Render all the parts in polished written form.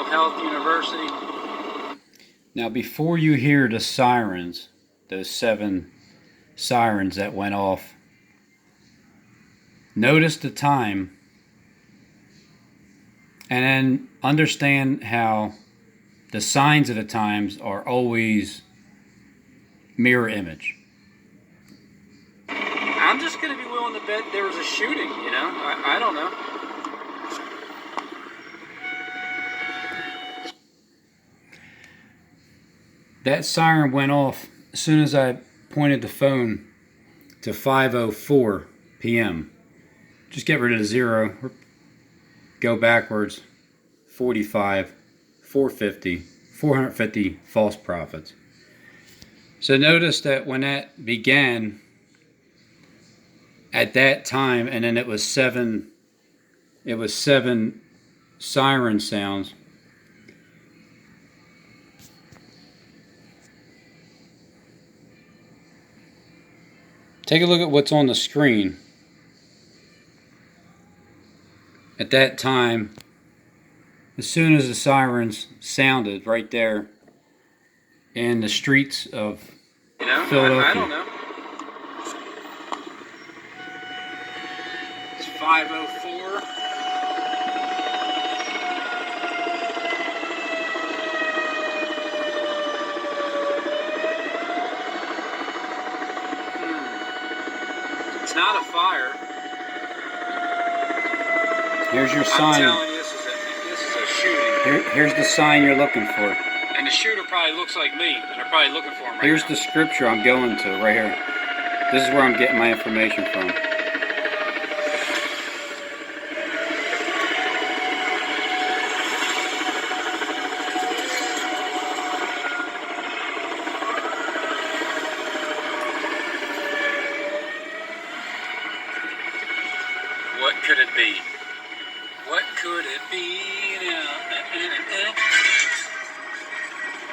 Mental Health University. Now, before you hear the sirens, those 7 sirens that went off, notice the time and then understand how the signs of the times are always mirror image. I'm just going to be willing to bet there was a shooting, you know? I don't know. That siren went off as soon as I pointed the phone to 5:04 p.m. Just get rid of the 0, go backwards, 45, 450, 450 false prophets. So notice that when that began at that time, and then it was 7 siren sounds. Take a look at what's on the screen. At that time, as soon as the sirens sounded right there in the streets of Philadelphia. I don't know. It's 5:04. It's not a fire. Here's your sign. I'm telling you, this is a shooting. Here's the sign you're looking for. And the shooter probably looks like me, and they're probably looking for him right Here's now. the scripture I'm going to right here. This is where I'm getting my information from. What could it be? What could it be now?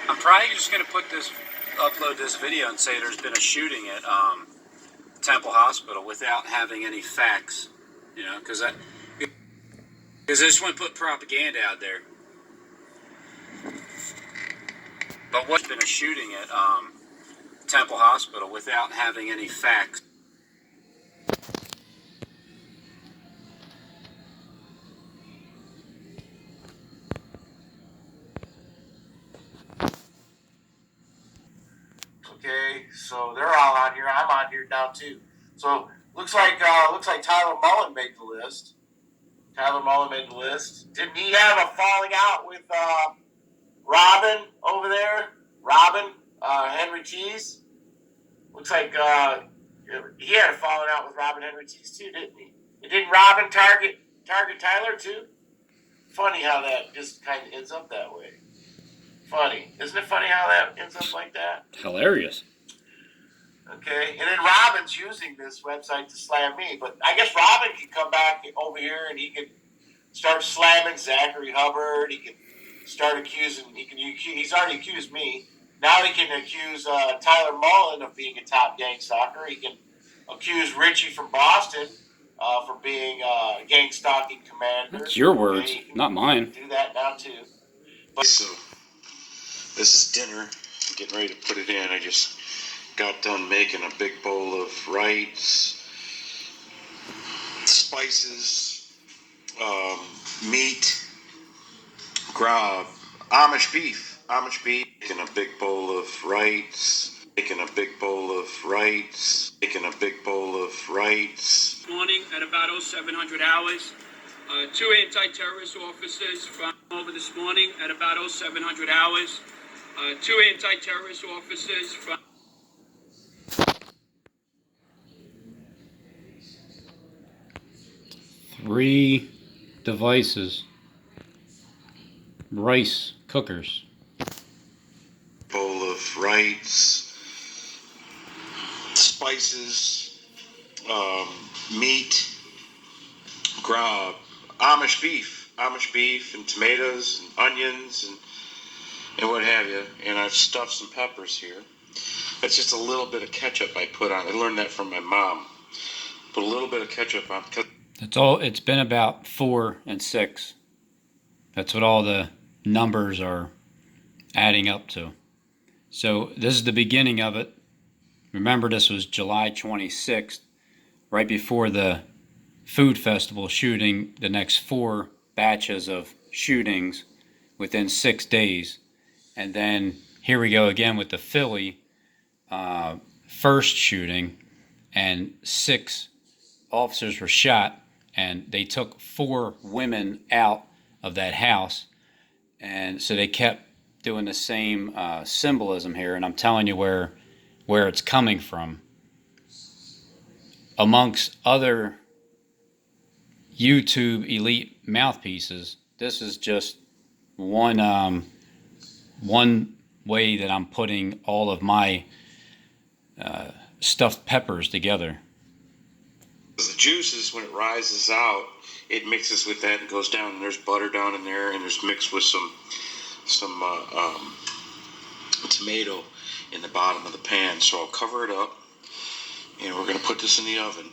I'm probably just going to upload this video and say there's been a shooting at Temple Hospital without having any facts, you know, because I just want to put propaganda out there. But what's been a shooting at Temple Hospital without having any facts? Okay, so they're all on here. I'm on here now too. So looks like Tyler Mullen made the list. Didn't he have a falling out with Robin over there? Henry Cheese. Looks like he had a falling out with Robin Henry Cheese too, didn't he? And didn't Robin target Tyler too? Funny how that just kind of ends up that way. Funny. Isn't it funny how that ends up like that? Hilarious. Okay. And then Robin's using this website to slam me. But I guess Robin can come back over here and he can start slamming Zachary Hubbard. He can start accusing. He's already accused me. Now he can accuse Tyler Mullen of being a top gang stalker. He can accuse Richie from Boston for being a gang stalking commander. That's your words, not mine. Do that now too. But so this is dinner. I'm getting ready to put it in. I just got done making a big bowl of rice, spices, meat, Amish beef. Making a big bowl of rice. Morning at about 0700 hours. 2 anti-terrorist officers from over this morning at about 0700 hours. 2 anti-terrorist officers from 3 devices. Rice cookers. Bowl of rice, spices, meat, Amish beef and tomatoes and onions and what have you. And I've stuffed some peppers here. That's just a little bit of ketchup I put on. I learned that from my mom. Put a little bit of ketchup on. That's all. It's been about 4 and 6. That's what all the numbers are adding up to. So this is the beginning of it. Remember, this was July 26th, right before the food festival shooting, the next 4 batches of shootings within 6 days. And then here we go again with the Philly first shooting, and 6 officers were shot, and they took 4 women out of that house. And so they kept doing the same symbolism here, and I'm telling you where it's coming from. Amongst other YouTube elite mouthpieces, this is just one way that I'm putting all of my stuffed peppers together. The juices, when it rises out, it mixes with that and goes down, and there's butter down in there, and there's mixed with some tomato in the bottom of the pan. So I'll cover it up, and we're going to put this in the oven.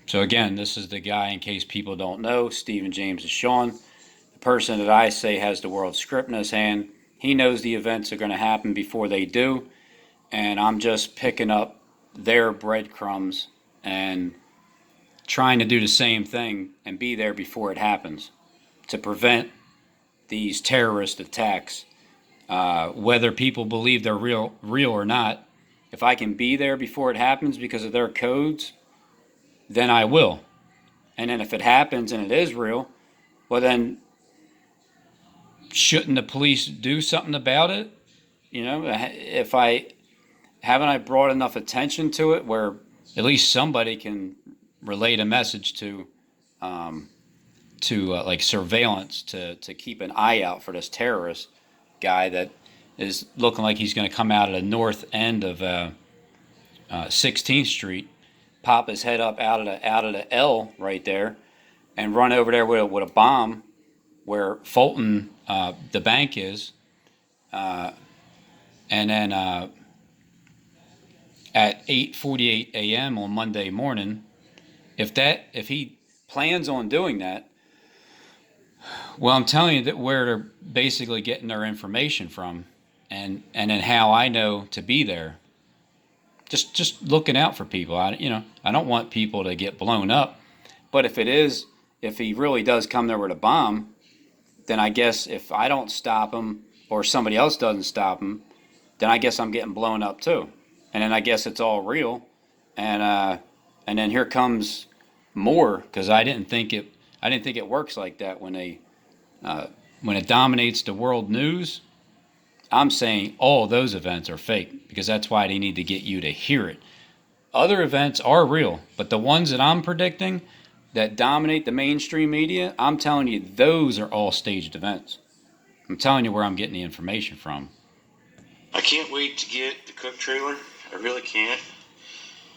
So again, this is the guy, in case people don't know, Stephen James is Sean, the person that I say has the world script in his hand. He knows the events are going to happen before they do, and I'm just picking up their breadcrumbs and trying to do the same thing and be there before it happens to prevent these terrorist attacks. Whether people believe they're real or not, if I can be there before it happens because of their codes, then I will. And then if it happens and it is real, well then, shouldn't the police do something about it? You know, if haven't I brought enough attention to it where at least somebody can relate a message to like surveillance to keep an eye out for this terrorist guy that is looking like he's going to come out of the north end of 16th Street, pop his head up out of the L right there, and run over there with a bomb where Fulton, the bank is, and then at 8:48 a.m. on Monday morning, if he plans on doing that, well, I'm telling you that where they're basically getting their information from, and then how I know to be there. Just looking out for people. I don't want people to get blown up, but if he really does come there with a bomb, then I guess if I don't stop him or somebody else doesn't stop him, then I guess I'm getting blown up too. And then I guess it's all real, and then here comes more, because I didn't think it works like that when it dominates the world news. I'm saying all those events are fake, because that's why they need to get you to hear it. Other events are real, but the ones that I'm predicting that dominate the mainstream media, I'm telling you, those are all staged events. I'm telling you where I'm getting the information from. I can't wait to get the cook trailer. I really can't.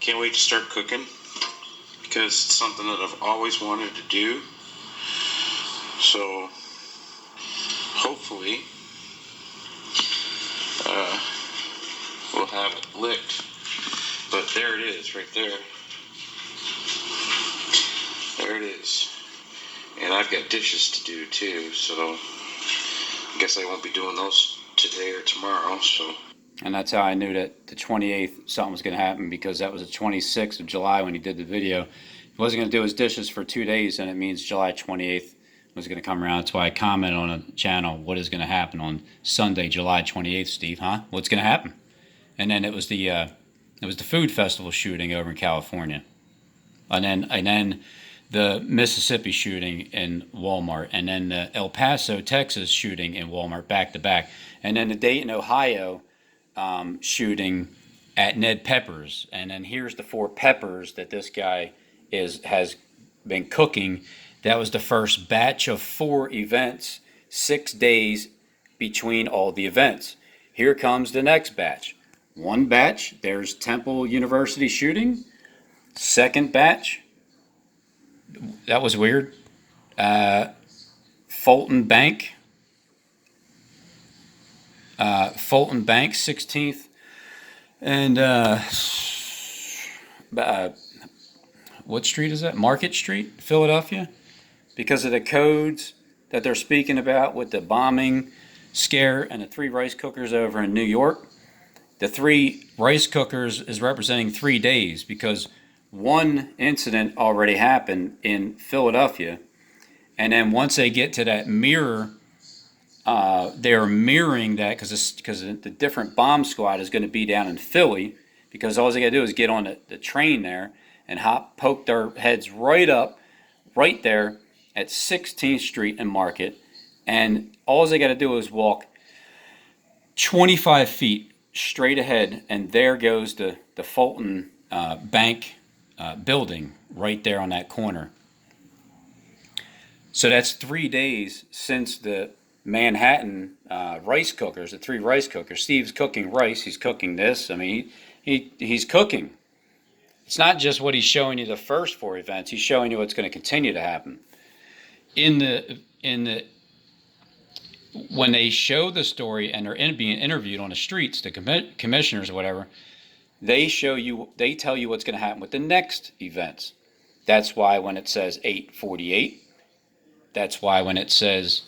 Can't wait to start cooking, because it's something that I've always wanted to do. So hopefully we'll have it licked. But there it is, right there. There it is. And I've got dishes to do too, so I guess I won't be doing those today or tomorrow. So. And that's how I knew that the 28th something was going to happen, because that was the 26th of July when he did the video. He wasn't going to do his dishes for 2 days, and it means July 28th was going to come around. That's why I commented on a channel, what is going to happen on Sunday, July 28th, Steve, huh? What's going to happen? And then it was the food festival shooting over in California. And then the Mississippi shooting in Walmart, and then the El Paso, Texas shooting in Walmart, back to back. And then the Dayton, Ohio shooting at Ned Pepper's. And then here's the 4 peppers that this guy has been cooking. That was the first batch of 4 events, 6 days between all the events. Here comes the next batch. One batch, there's Temple University shooting. Second batch, that was weird. Fulton Bank, 16th, and what street is that? Market Street, Philadelphia. Because of the codes, that they're speaking about with the bombing scare and the 3 rice cookers over in New York, the 3 rice cookers is representing 3 days, because one incident already happened in Philadelphia, and then once they get to that mirror, they're mirroring that because the different bomb squad is going to be down in Philly, because all they got to do is get on the train there and poke their heads right up, right there at 16th Street and Market, and all they got to do is walk 25 feet straight ahead, and there goes the Fulton Bank building right there on that corner. So that's 3 days since the Manhattan rice cookers, the 3 rice cookers. Steve's cooking rice. He's cooking this. I mean, he's cooking. It's not just what he's showing you the first 4 events. He's showing you what's going to continue to happen. When they show the story and they're being interviewed on the streets, the commissioners or whatever, they tell you what's going to happen with the next events. That's why when it says 8:48, that's why when it says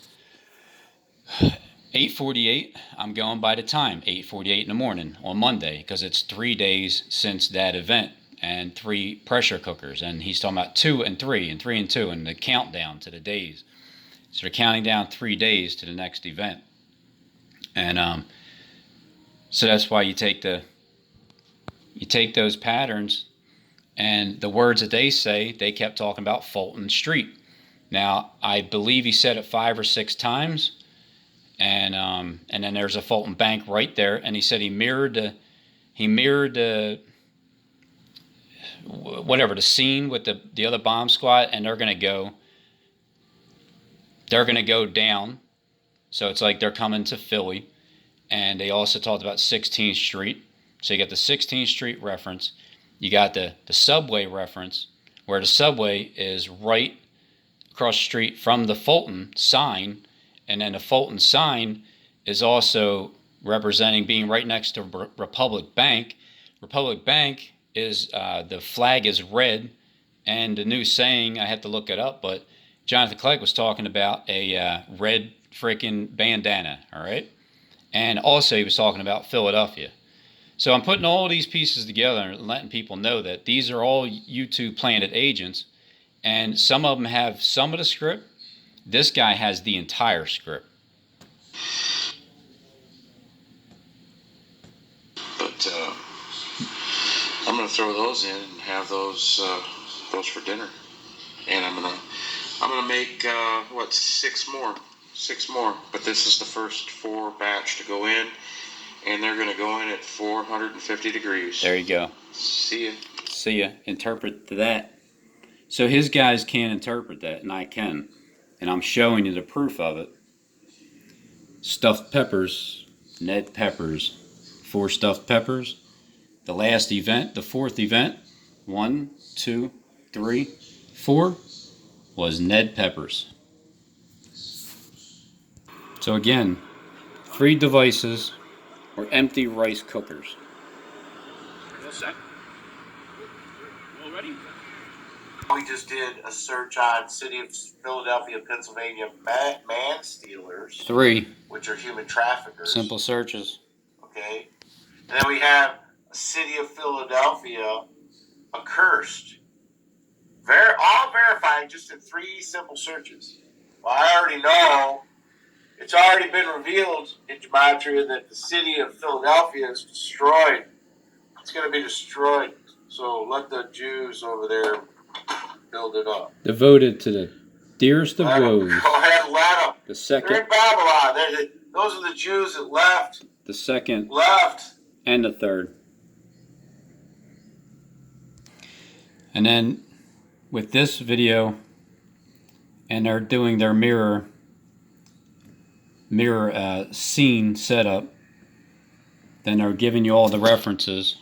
8:48, I'm going by the time, 8:48 in the morning on Monday, because it's 3 days since that event and 3 pressure cookers. And he's talking about 2 and 3 and 3 and 2 and the countdown to the days. So they're counting down 3 days to the next event. And so that's why you take those patterns and the words that they say. They kept talking about Fulton Street. Now, I believe he said it 5 or 6 times, and then there's a Fulton Bank right there, and he said he mirrored the whatever, the scene with the other bomb squad, and they're gonna go down. So it's like they're coming to Philly, and they also talked about 16th Street. So you got the 16th Street reference, you got the subway reference, where the subway is right across the street from the Fulton sign, and then the Fulton sign is also representing being right next to Republic Bank. Republic Bank is the flag is red, and the new saying, I have to look it up, but Jonathan Clegg was talking about a red freaking bandana, all right? And also he was talking about Philadelphia. So I'm putting all these pieces together and letting people know that these are all YouTube planted agents, and some of them have some of the script. This guy has the entire script. But I'm gonna throw those in and have those for dinner, and I'm gonna make 6 more. But this is the first 4 batch to go in, and they're gonna go in at 450 degrees. There you go. See ya. Interpret that. So his guys can't interpret that, and I can. And I'm showing you the proof of it. Stuffed peppers, Ned Peppers. 4 stuffed peppers. The last event, the 4th event, 1, 2, 3, 4, was Ned Peppers. So again, 3 devices or empty rice cookers. All set? All ready? We just did a search on City of Philadelphia, Pennsylvania man stealers, 3 which are human traffickers. simple searches. Okay. And then we have City of Philadelphia accursed. All verified just in 3 simple searches. Well, I already know it's already been revealed in Gematria that the city of Philadelphia is destroyed. It's going to be destroyed. So let the Jews over there build it up. Devoted to the dearest of woes. Go ahead, let them. The second. They're in Babylon. Those are the Jews that left. The second. Left. And the 3rd. And then with this video, and they're doing their mirror scene setup, then they're giving you all the references.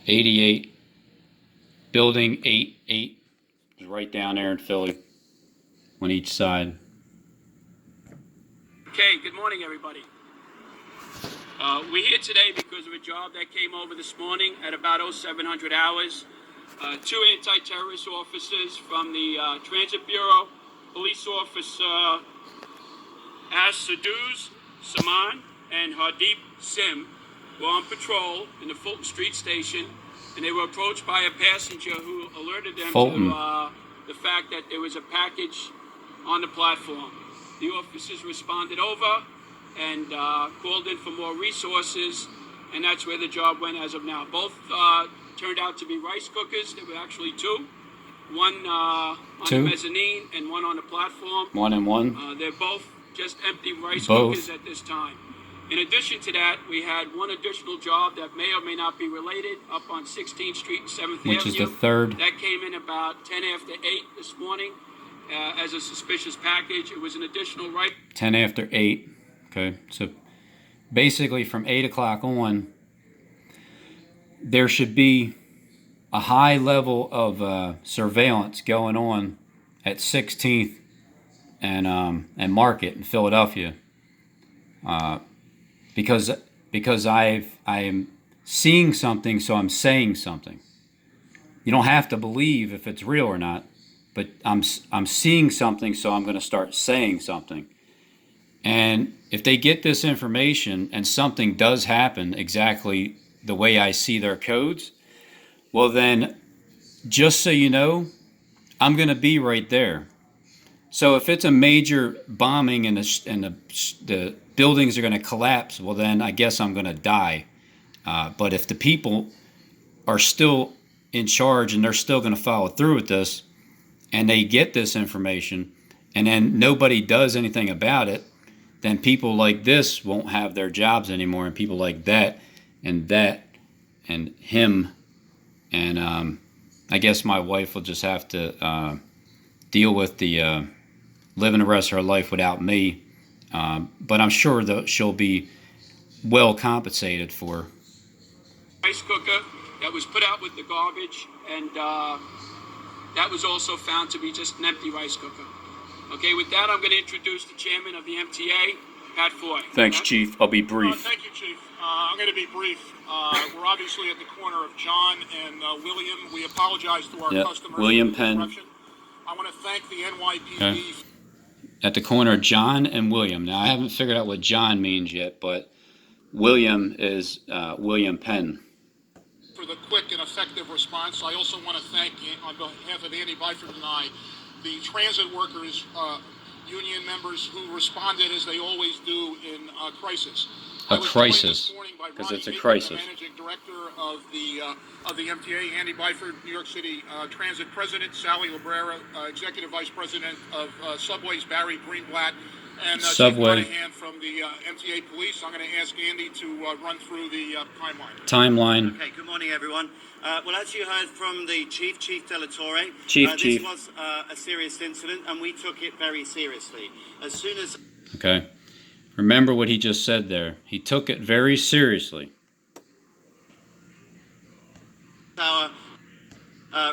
88, building 88 is right down there in Philly on each side. Okay, good morning, everybody. We're here today because of a job that came over this morning at about 0700 hours. 2 anti-terrorist officers from the Transit Bureau Police Officer Asaduz Saman and Hardeep Sim were on patrol in the Fulton Street station, and they were approached by a passenger who alerted them to the fact that there was a package on the platform. The officers responded over and called in for more resources, and that's where the job went as of now. Both turned out to be rice cookers. There were actually two. One on the mezzanine and one on the platform. One and one? They're both just empty rice cookers at this time. In addition to that, we had one additional job that may or may not be related up on 16th Street and 7th Avenue. Which is the third. That came in about 10 after 8 this morning as a suspicious package. It was an additional 10 after 8. Okay, so basically from 8 o'clock on, there should be a high level of surveillance going on at 16th and Market in Philadelphia, because I am seeing something, so I'm saying something. You don't have to believe if it's real or not, but I'm seeing something, so I'm going to start saying something. And if they get this information and something does happen exactly the way I see their codes, well then, just so you know, I'm going to be right there. So if it's a major bombing and the buildings are going to collapse, well then I guess I'm going to die. But if the people are still in charge and they're still going to follow through with this, and they get this information, and then nobody does anything about it, then people like this won't have their jobs anymore, and people like that and him, and I guess my wife will just have to deal with the living the rest of her life without me. But I'm sure that she'll be well compensated for. rice cooker that was put out with the garbage, and that was also found to be just an empty rice cooker. Okay, with that, I'm going to introduce the chairman of the MTA, Pat Foy. Thanks, Pat? Chief. I'll be brief. Thank you, Chief. I'm going to be brief. We're obviously at the corner of John and William. We apologize to our customers. William for the Penn. disruption. I want to thank the NYPD. Okay. At the corner of John and William. Now, I haven't figured out what John means yet, but William is William Penn. For the quick and effective response. I also want to thank, on behalf of Andy Byford and I, the transit workers union members who responded as they always do in crisis. A crisis, because it's a crisis. The managing director of the MTA, Andy Byford, New York City Transit President, Sally Librera, Executive Vice President of Subways, Barry Greenblatt, and Subway. Chief Monahan from the MTA Police. I'm going to ask Andy to run through the Timeline. Okay, good morning, everyone. Well, as you heard from the Chief De La Torre, Chief. this was a serious incident, and we took it very seriously. As soon as... Okay. Remember what he just said there. He took it very seriously. Our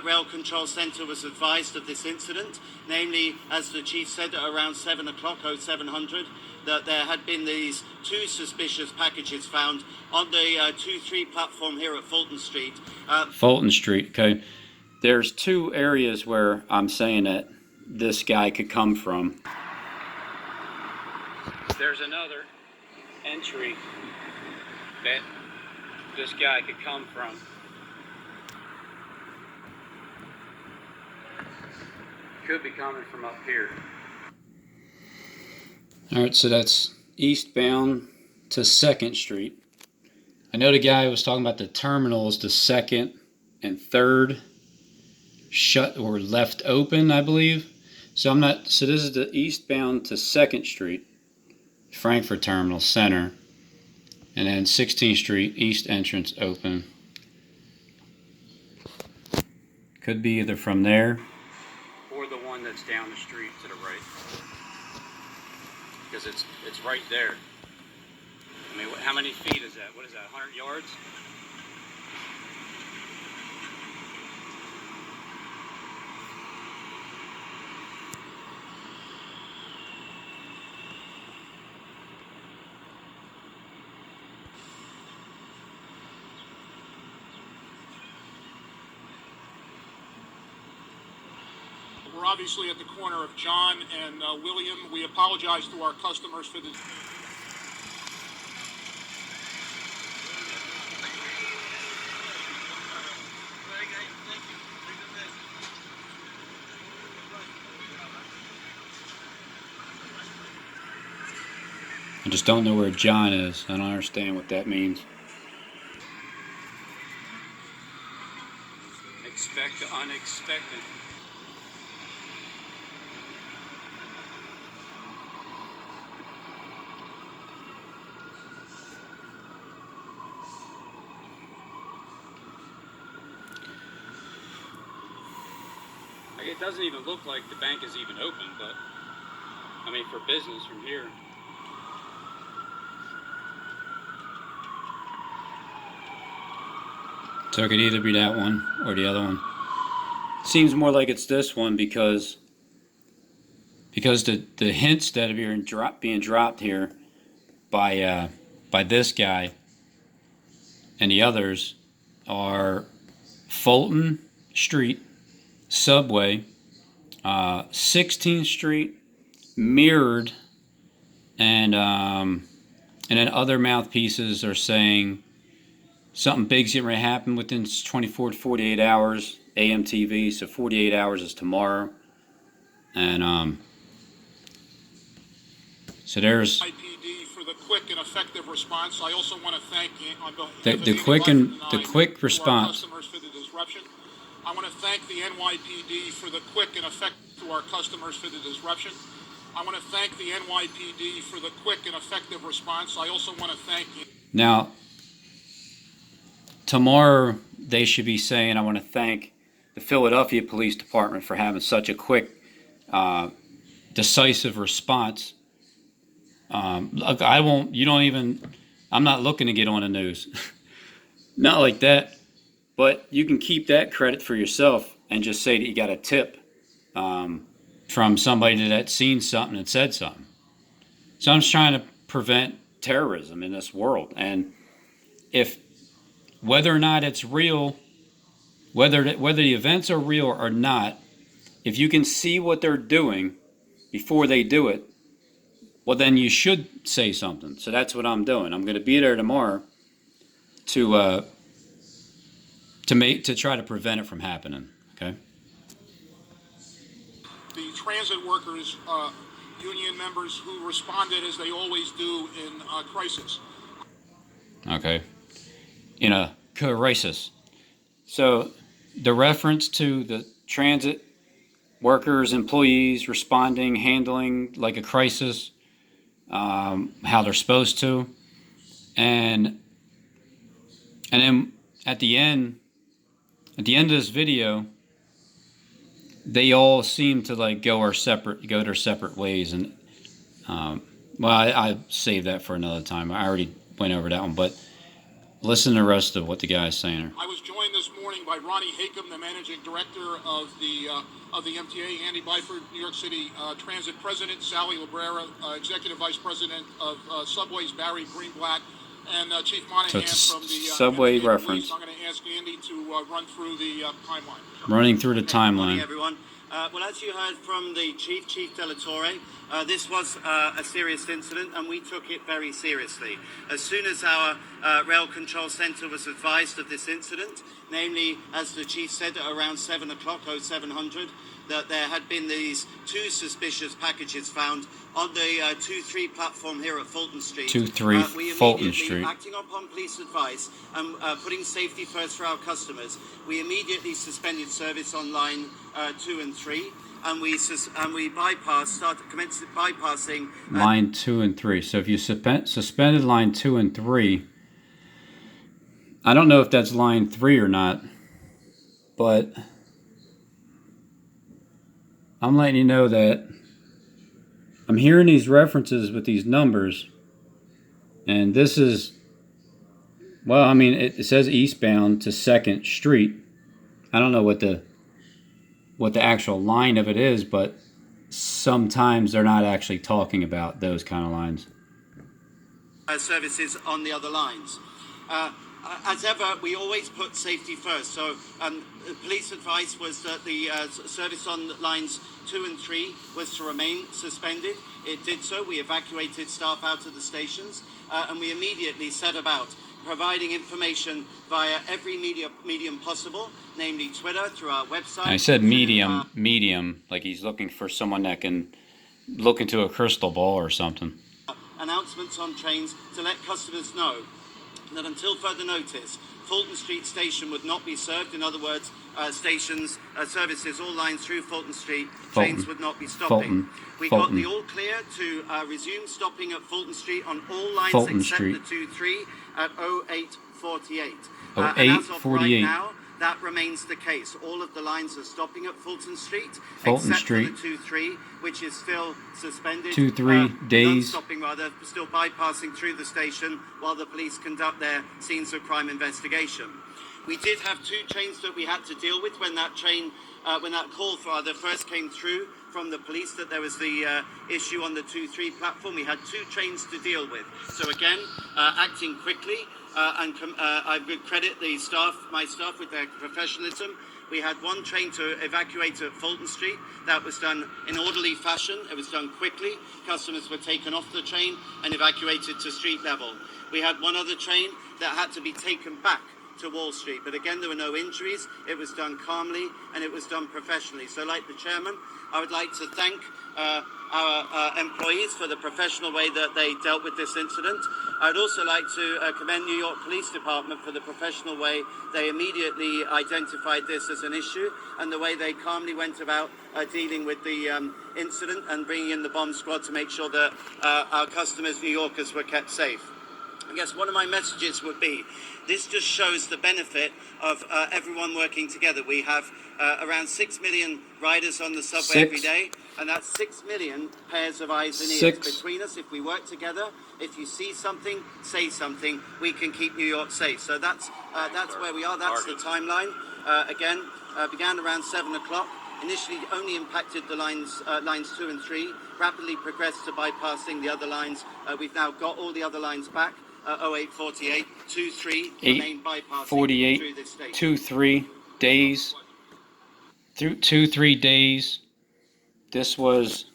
rail control center was advised of this incident, namely, as the chief said, at around 7 o'clock, 0700, that there had been these two suspicious packages found on the 2-3 platform here at Fulton Street. Fulton Street, okay. There's two areas where I'm saying that this guy could come from. There's another entry that this guy could come from. Could be coming from up here. Alright, so that's eastbound to 2nd Street. I know the guy was talking about the terminals, the 2nd and 3rd shut or left open, I believe. So this is the eastbound to 2nd Street, Frankfurt Terminal Center, and then 16th Street East entrance open. Could be either from there or the one that's down the street to the right, because it's right there. I mean, how many feet is that? What is that, 100 yards? We're obviously at the corner of John and William. We apologize to our customers for the... I just don't know where John is. I don't understand what that means. Expect the unexpected. Like, it doesn't even look like the bank is even open, but I mean, for business from here. So it could either be that one or the other one. Seems more like it's this one because the hints that are being dropped here by this guy and the others are Fulton Street, Subway, 16th Street, Mirrored, and then other mouthpieces are saying something big's getting ready to happen within 24 to 48 hours. AMTV, so 48 hours is tomorrow. And so there's IPD for the quick and effective response. I also want to thank on the quick response. Customers for the disruption. I want to thank the NYPD for the quick and effective to our customers for the disruption. I want to thank the NYPD for the quick and effective response. I also want to thank you. Now, tomorrow they should be saying, I want to thank the Philadelphia Police Department for having such a quick, decisive response. Look, I'm not looking to get on the news. Not like that. But you can keep that credit for yourself and just say that you got a tip from somebody that's seen something and said something. So I'm just trying to prevent terrorism in this world. And whether or not it's real, whether the events are real or not, if you can see what they're doing before they do it, well, then you should say something. So that's what I'm doing. I'm going to be there tomorrow to try to prevent it from happening. Okay. The transit workers, union members who responded as they always do in crisis. Okay. In a crisis. So the reference to the transit workers, employees responding, handling like a crisis, how they're supposed to, and then at the end of this video, they all seem to like go their separate ways. And well, I saved that for another time. I already went over that one, but listen to the rest of what the guy's saying. I was joined this morning by Ronnie Hakem, the managing director of the MTA, Andy Byford, New York City Transit President, Sally Librera, Executive Vice President of Subways, Barry Greenblatt, and Chief Monahan from the Subway MTA reference. Police. I'm going to ask Andy to run through the timeline. Running through the Good timeline. morning, everyone. Well, as you heard from the Chief de la Torre, this was a serious incident, and we took it very seriously. As soon as our Rail Control Centre was advised of this incident, namely, as the Chief said, at around 7 o'clock, 0700, that there had been these two suspicious packages found on the 2-3 platform here at Fulton Street. 2-3 we Fulton immediately, Street. acting upon police advice and putting safety first for our customers, we immediately suspended service on line 2 and 3, and we commenced bypassing line 2 and 3. So if you suspended line 2 and 3, I don't know if that's line 3 or not, but I'm letting you know that I'm hearing these references with these numbers, and this is, well, I mean, it says eastbound to 2nd Street. I don't know what the actual line of it is, but sometimes they're not actually talking about those kind of lines. Services on the other lines. as ever, we always put safety first. So the police advice was that the service on lines 2 and 3 was to remain suspended. It did so. We evacuated staff out of the stations, and we immediately set about providing information via every medium possible, namely Twitter, through our website. I said medium, like he's looking for someone that can look into a crystal ball or something. Announcements on trains to let customers know that until further notice, Fulton Street Station would not be served. In other words, services, all lines through Fulton Street, trains would not be stopping. We got the all clear to resume stopping at Fulton Street on all lines except the 2-3 at 0848. And as of right now, that remains the case. All of the lines are stopping at Fulton Street, except for the 2-3, which is still suspended. 2-3 days. Stopping rather, still bypassing through the station while the police conduct their scenes of crime investigation. We did have 2 trains that we had to deal with when that call first came through from the police that there was the issue on the 2-3 platform. We had 2 trains to deal with. So again, acting quickly. I would credit my staff with their professionalism. We had 1 train to evacuate at Fulton Street. That was done in orderly fashion. It was done quickly. Customers were taken off the train and evacuated to street level. We had 1 other train that had to be taken back to Wall Street. But again, there were no injuries. It was done calmly and it was done professionally. So like the chairman, I would like to thank our employees for the professional way that they dealt with this incident. I'd also like to commend New York Police Department for the professional way they immediately identified this as an issue and the way they calmly went about dealing with the incident and bringing in the bomb squad to make sure that our customers, New Yorkers, were kept safe. I guess one of my messages would be, this just shows the benefit of everyone working together. We have around 6 million riders on the subway every day, and that's 6 million pairs of eyes and ears between us. If we work together, if you see something, say something, we can keep New York safe. So that's where we are. That's the timeline. Began around 7 o'clock. Initially only impacted the lines 2 and 3, rapidly progressed to bypassing the other lines. We've now got all the other lines back. 0848, 2-3 remain bypassing through this station. 2-3 days. Through 2-3 days. This was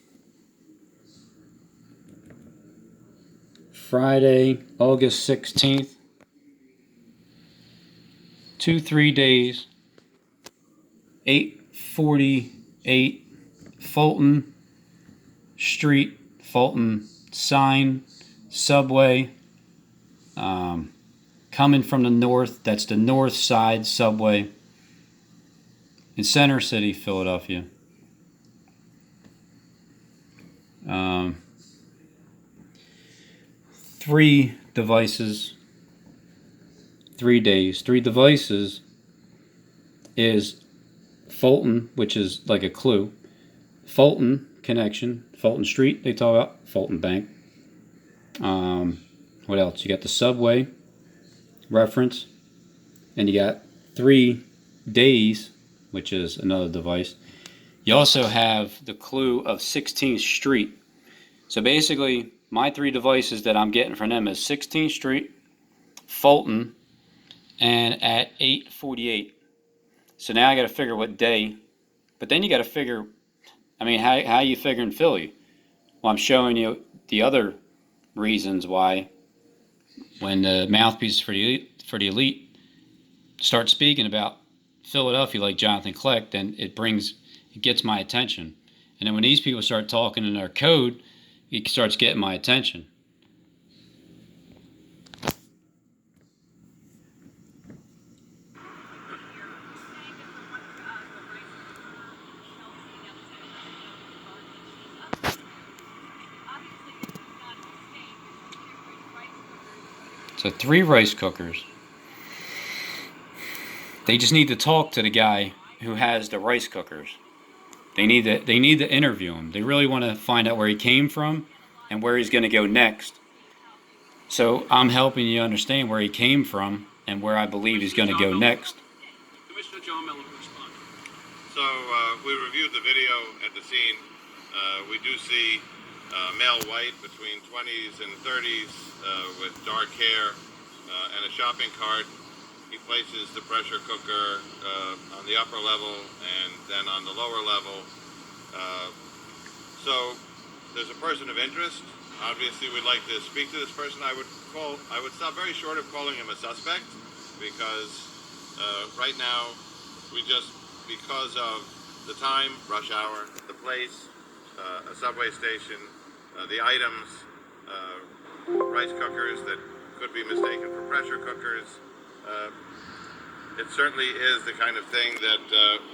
Friday, August 16th. 2-3 days. 848 Fulton Street, Fulton sign, subway. Coming from the north, that's the north side subway in Center City, Philadelphia. 3 devices, 3 days. 3 devices is Fulton, which is like a clue. Fulton connection, Fulton Street, they talk about Fulton Bank. What else? You got the subway reference, and you got 3 days, which is another device. You also have the clue of 16th Street. So basically, my 3 devices that I'm getting from them is 16th Street, Fulton, and at 8:48. So now I got to figure what day. But then you got to figure, I mean, how you figuring Philly? Well, I'm showing you the other reasons why. When the mouthpiece for the elite start speaking about Philadelphia like Jonathan Kleck, then it gets my attention. And then when these people start talking in their code, it starts getting my attention. So 3 rice cookers. They just need to talk to the guy who has the rice cookers. They need to interview him. They really want to find out where he came from and where he's going to go next. So I'm helping you understand where he came from and where I believe he's going to go next. Commissioner John Miller will respond. So we reviewed the video at the scene. We do see male white between 20s and 30s with dark hair and a shopping cart he places the pressure cooker on the upper level and then on the lower level. So there's a person of interest. Obviously, we'd like to speak to this person. I would stop very short of calling him a suspect, because right now, because of the time, rush hour, the place, a subway station, the items, rice cookers that could be mistaken for pressure cookers. It certainly is the kind of thing that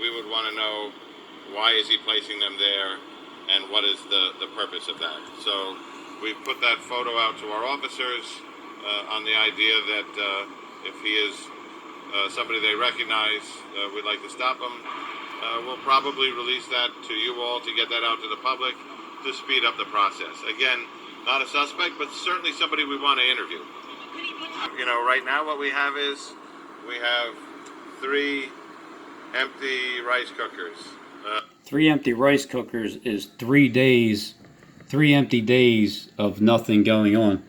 we would want to know, why is he placing them there, and what is the purpose of that. So we put that photo out to our officers on the idea that if he is somebody they recognize, we'd like to stop him. We'll probably release that to you all to get that out to the public to speed up the process. Again, not a suspect, but certainly somebody we want to interview. You know, right now what we have is, we have 3 empty rice cookers. 3 empty rice cookers is 3 days, 3 empty days of nothing going on,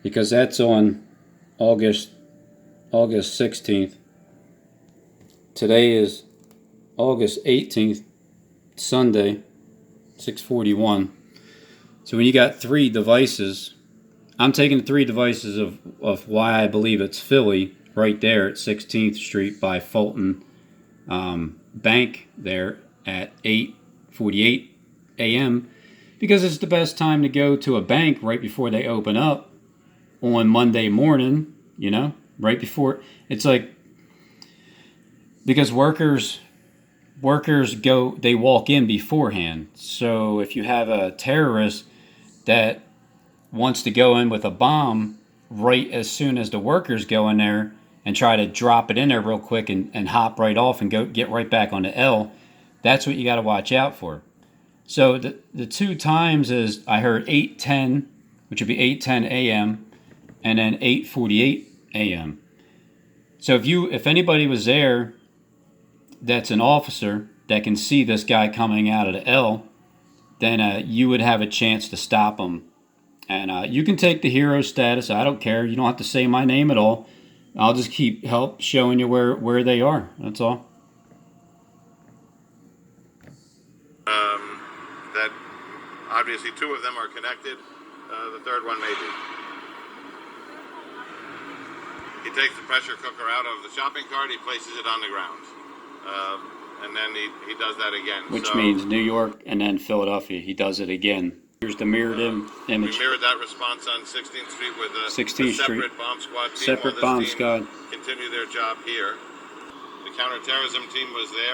because that's on August 16th. Today is August 18th, Sunday, 6:41. So when you got 3 devices, I'm taking 3 devices of why I believe it's Philly, right there at 16th Street by Fulton Bank there at 8:48 a.m. because it's the best time to go to a bank right before they open up on Monday morning, you know, right before. It's like, because workers go, they walk in beforehand. So if you have a terrorist that wants to go in with a bomb right as soon as the workers go in there and try to drop it in there real quick and hop right off and go get right back on the L, that's what you got to watch out for. So the 2 times is, I heard 8:10, which would be 8:10 a.m. and then 8:48 a.m. So if anybody was there that's an officer that can see this guy coming out of the L, then you would have a chance to stop him. And you can take the hero status. I don't care. You don't have to say my name at all. I'll just keep showing you where they are. That's all. That obviously 2 of them are connected. The third one may be. He takes the pressure cooker out of the shopping cart. He places it on the ground. And then he does that again. Which means New York and then Philadelphia. He does it again. Here's the mirrored image. We mirrored that response on 16th Street with a 16th separate Street. bomb squad team. Separate bomb squad. Continue their job here. The counterterrorism team was there.